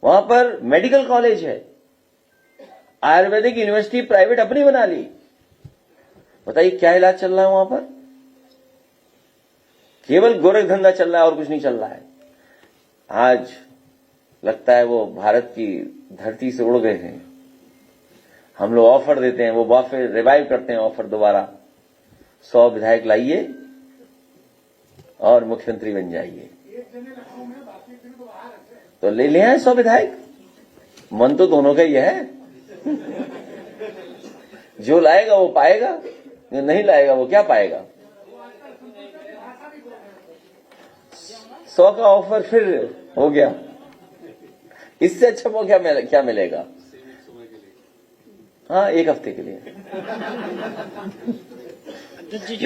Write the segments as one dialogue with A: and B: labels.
A: वहां पर medical college है, आयुर्वेदिक यूनिवर्सिटी प्राइवेट अपनी बना ली। बताइए क्या इलाज चल रहा है वहां पर? केवल गोरख धंधा चल रहा है और कुछ नहीं चल रहा है। आज लगता है वो भारत की धरती से उड़ गए हैं। हम लोग ऑफर देते हैं, वो वापस रिवाइव करते हैं ऑफर दोबारा, 100 विधायक लाइए और मुख्यमंत्री बन जाइए। तो ले आए 100 विधायक, मन तो दोनों का ही है। जो लाएगा वो पाएगा, जो नहीं लाएगा वो क्या पाएगा। 100 का ऑफर फिर हो गया, इससे अच्छा वो क्या मिलेगा। हाँ, 1 हफ्ते के लिए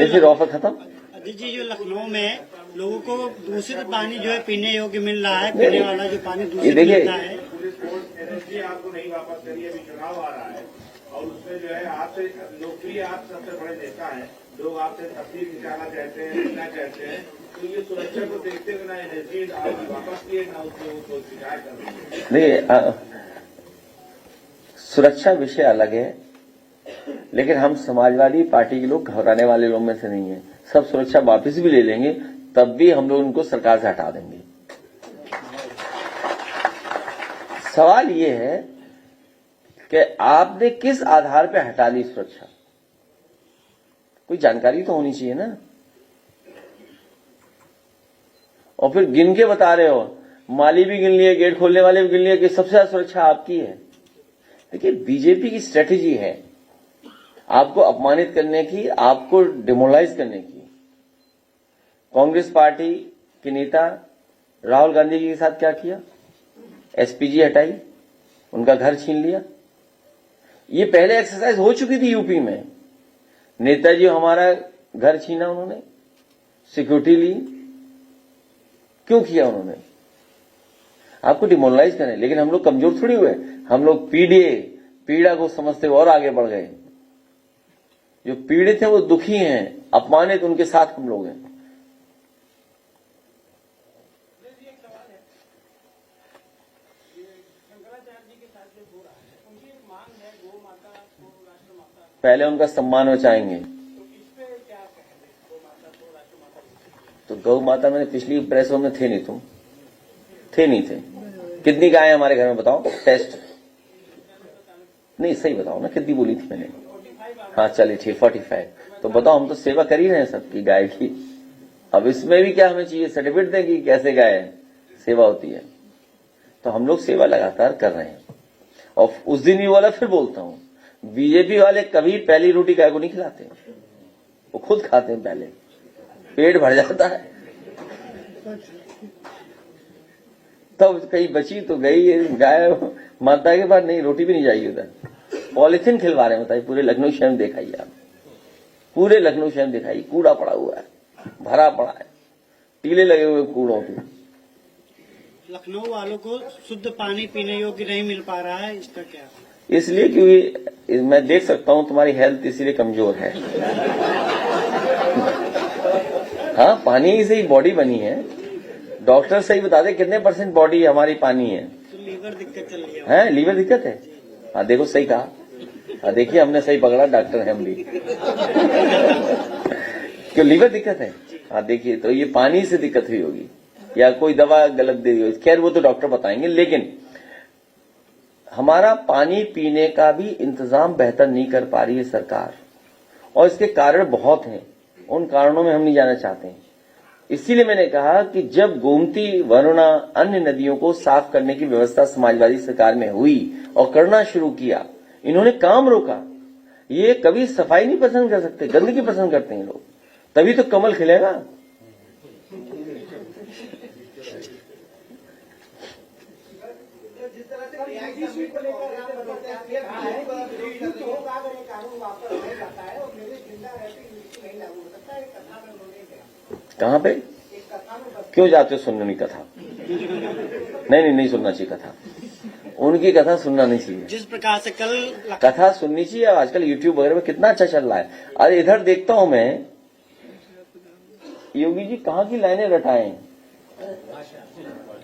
A: फिर ऑफर खत्म।
B: अध्यक्ष जी, जो लखनऊ में लोगों को दूषित पानी जो है पीने योग्य मिल रहा है, पीने वाला जो पानी दूषित मिलता है,
C: एनर्जी आपको नहीं वापस करिए। अभी चुनाव आ रहा है और उसमें जो है आपसे लोकप्रिय, आप सबसे बड़े नेता हैं, लोग आपसे तस्वीर खिंचाना चाहते हैं, लिखना चाहते हैं, तो ये सुरक्षा को देखते हुए ना एनर्जी आप वापस किए ना उसको शिकायत कर रही है।
A: सुरक्षा विषय अलग है, लेकिन हम समाजवादी पार्टी के लोग घबराने वाले लोग में से नहीं है। सब सुरक्षा वापस भी ले लेंगे, तब भी हम लोग उनको सरकार से हटा देंगे। सवाल ये है कि आपने किस आधार पर हटा ली सुरक्षा, कोई जानकारी तो होनी चाहिए ना। और फिर गिन के बता रहे हो, माली भी गिन लिए, गेट खोलने वाले भी गिन लिए कि सबसे ज्यादा सुरक्षा आपकी है। देखिए, बीजेपी की स्ट्रेटेजी है आपको अपमानित करने की, आपको डिमोरलाइज करने की। कांग्रेस पार्टी के नेता राहुल गांधी जी के साथ क्या किया? एसपीजी हटाई, उनका घर छीन लिया। ये पहले एक्सरसाइज हो चुकी थी यूपी में। नेताजी हमारा घर छीना उन्होंने, सिक्योरिटी ली। क्यों किया उन्होंने? आपको डिमोरलाइज करें। लेकिन हम लोग कमजोर थोड़ी हुए, हम लोग पीड़ा को समझते हुए और आगे बढ़ गए। जो पीड़ित हैं वो दुखी हैं, अपमानित उनके साथ हम लोग हैं। पहले उनका सम्मान बचाएंगे। तो गौ माता मैंने पिछली प्रेसों में थे नहीं, तुम थे नहीं थे। कितनी गायें हमारे घर में बताओ? टेस्ट नहीं, सही बताओ ना, कितनी बोली थी मैंने? हाँ चलिए ठीक, 45। तो बताओ, हम तो सेवा कर ही रहे हैं सबकी गाय की। अब इसमें भी क्या हमें चाहिए? सर्टिफिकेट दें कि कैसे गाय सेवा होती है। तो हम लोग सेवा लगातार कर रहे हैं। और उस दिन ही वाला फिर बोलता हूं, बीजेपी वाले कभी पहली रोटी गाय को नहीं खिलाते, वो खुद खाते हैं। पहले पेट भर जाता है, तब कहीं बची तो गई गाय माता के पास, नहीं रोटी भी नहीं जाएगी उधर। पॉलिथीन खिलवा रहे हैं, बताइए। पूरे लखनऊ शहर में दिखाइए आप, पूरे लखनऊ शहर में दिखाइए, कूड़ा पड़ा हुआ है, भरा पड़ा है, टीले लगे हुए कूड़ों के।
B: लखनऊ वालों को शुद्ध पानी पीने योग्य नहीं मिल पा रहा है, इसका क्या?
A: इसलिए क्योंकि मैं देख सकता हूं तुम्हारी हेल्थ इसीलिए कमजोर है। हाँ, पानी से ही बॉडी बनी है। डॉक्टर सही बता दे कितने % बॉडी हमारी पानी है।
B: तो लीवर दिक्कत चल रही
A: है, लीवर दिक्कत है। हाँ देखो, सही कहा। हाँ देखिए, हमने सही पकड़ा, डॉक्टर है हम भी। क्यों लीवर दिक्कत है? हाँ देखिए, तो ये पानी से दिक्कत हुई होगी या कोई दवा गलत दे दी होगी। खैर वो तो डॉक्टर बताएंगे, लेकिन हमारा पानी पीने का भी इंतजाम बेहतर नहीं कर पा रही है सरकार, और इसके कारण बहुत हैं। उन कारणों में हम नहीं जाना चाहते हैं। इसीलिए मैंने कहा कि जब गोमती, वरुणा, अन्य नदियों को साफ करने की व्यवस्था समाजवादी सरकार में हुई और करना शुरू किया, इन्होंने काम रोका। ये कभी सफाई नहीं पसंद कर सकते, गंदगी पसंद करते हैं लोग, तभी तो कमल खिलेगा। कहां पे क्यों जाते हो सुनने की कथा? नहीं सुनना चाहिए कथा, उनकी कथा सुनना नहीं चाहिए।
B: जिस प्रकार से कल
A: कथा सुननी चाहिए। आजकल यूट्यूब वगैरह में कितना अच्छा चल रहा है। अरे इधर देखता हूं मैं, योगी जी कहां की लाइनें रटाए।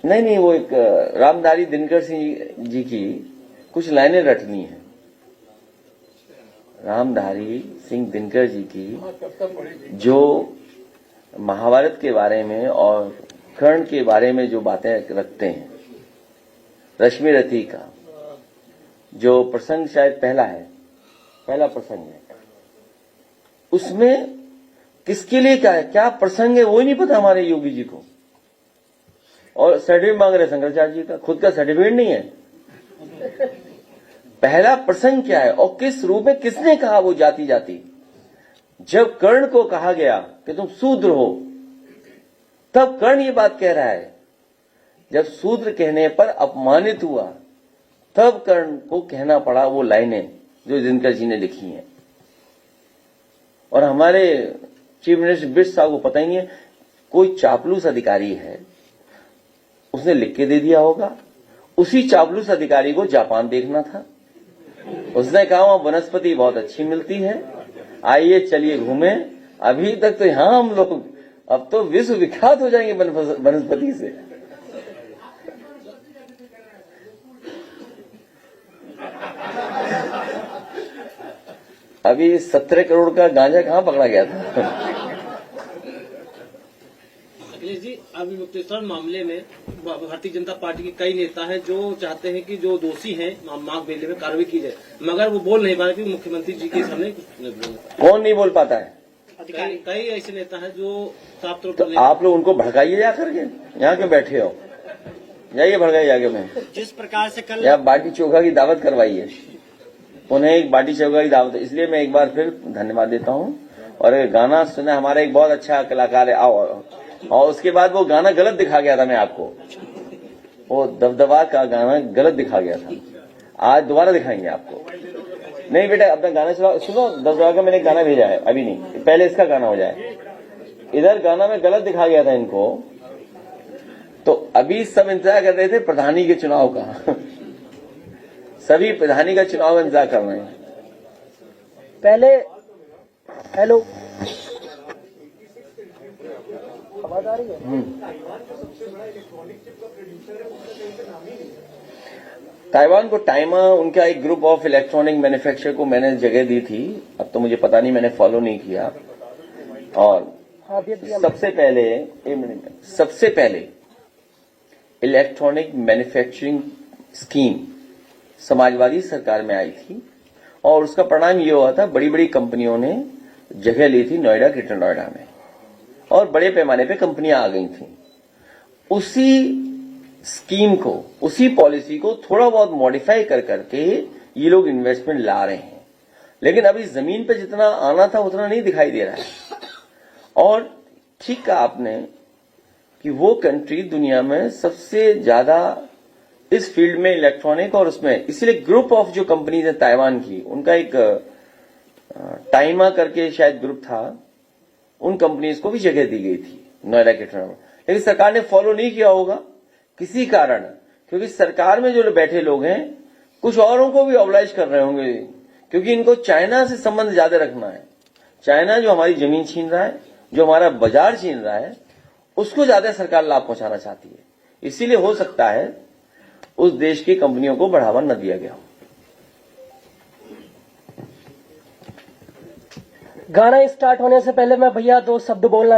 A: नहीं, वो एक रामधारी दिनकर सिंह जी की कुछ लाइनें रटनी है। रामधारी सिंह दिनकर जी की जो महाभारत के बारे में और कर्ण के बारे में जो बातें रखते हैं, रश्मि रथी का जो प्रसंग शायद पहला प्रसंग है, उसमें किसके लिए क्या प्रसंग है वो ही नहीं पता हमारे योगी जी को। और सर्टिफिकेट मांग रहे शंकराचार्य जी का, खुद का सर्टिफिकेट नहीं है। पहला प्रसंग क्या है और किस रूप में किसने कहा वो जाति। जब कर्ण को कहा गया कि तुम शूद्र हो, तब कर्ण ये बात कह रहा है। जब शूद्र कहने पर अपमानित हुआ, तब कर्ण को कहना पड़ा वो लाइनें जो दिनकर जी ने लिखी हैं। और हमारे चीफ मिनिस्टर बिष्ट साहब को पता ही नहीं है, कोई चापलूस अधिकारी है, उसने लिख के दे दिया होगा। उसी चापलूस अधिकारी को जापान देखना था, उसने कहा वहां वनस्पति बहुत अच्छी मिलती है, आइए चलिए घूमें। अभी तक तो यहां हम लोग अब तो विश्व विख्यात हो जाएंगे वनस्पति से। अभी 17 करोड़ का गांजा कहां पकड़ा गया था।
D: अखिलेश जी, अभी मुक्तेश्वर मामले में भारतीय जनता पार्टी के कई नेता हैं जो चाहते हैं कि जो दोषी हैं माघ मेले में कार्रवाई की जाए, मगर वो बोल नहीं पा रहे कि मुख्यमंत्री जी के सामने
A: कौन नहीं बोल पाता है?
D: कई ऐसे नेता हैं जो साफ तौर
A: तो
D: पर
A: आप लोग उनको भड़काइए जा करके, यहाँ क्यों बैठे हो, जाइए भड़काइए आगे में।
B: जिस प्रकार से कल
A: या बाटी चोखा की दावत करवाइए, उन्हें एक बाटी चोखा की दावत। इसलिए मैं एक बार फिर धन्यवाद देता हूँ। और गाना सुना, हमारा एक बहुत अच्छा कलाकार है, आओ। और उसके बाद वो गाना गलत दिखा गया था, मैं आपको वो दबदबा का गाना गलत दिखा गया था, आज दोबारा दिखाएंगे आपको। नहीं बेटा, अपना गाना सुनो, दबदबा का मैंने गाना भेजा है, अभी नहीं, पहले इसका गाना हो जाए। इधर गाना में गलत दिखा गया था इनको, तो अभी सब इंतजार कर रहे थे प्रधानी के चुनाव का। सभी प्रधानी का चुनाव का इंतजार कर रहे हैं।
E: पहले हेलो, आवाज आ रही है?
A: ताइवान को टाइमा, उनका एक ग्रुप ऑफ इलेक्ट्रॉनिक मैन्युफैक्चरर को मैंने जगह दी थी, अब तो मुझे पता नहीं, मैंने फॉलो नहीं किया। और सबसे पहले इलेक्ट्रॉनिक मैन्युफैक्चरिंग स्कीम समाजवादी सरकार में आई थी, और उसका परिणाम ये हुआ था, बड़ी बड़ी कंपनियों ने जगह ली थी नोएडा, ग्रेटर नोएडा में, और बड़े पैमाने पे कंपनियां आ गई थी। उसी स्कीम को, उसी पॉलिसी को थोड़ा बहुत मॉडिफाई कर करके ये लोग इन्वेस्टमेंट ला रहे हैं, लेकिन अभी जमीन पे जितना आना था उतना नहीं दिखाई दे रहा है। और ठीक कहा आपने कि वो कंट्री दुनिया में सबसे ज्यादा इस फील्ड में इलेक्ट्रॉनिक और उसमें, इसलिए ग्रुप ऑफ जो कंपनीज है ताइवान की, उनका एक टाइमा करके शायद ग्रुप था, उन कंपनीज को भी जगह दी गई थी नोएडा के टर्म में। लेकिन सरकार ने फॉलो नहीं किया होगा किसी कारण, क्योंकि सरकार में जो बैठे लोग हैं कुछ औरों को भी ऑब्लाइज कर रहे होंगे, क्योंकि इनको चाइना से संबंध ज्यादा रखना है। चाइना जो हमारी जमीन छीन रहा है, जो हमारा बाजार छीन रहा है, उसको ज्यादा सरकार लाभ पहुंचाना चाहती है। इसीलिए हो सकता है उस देश की कंपनियों को बढ़ावा न दिया गया हो।
E: गाना स्टार्ट होने से पहले मैं भैया 2 शब्द बोलना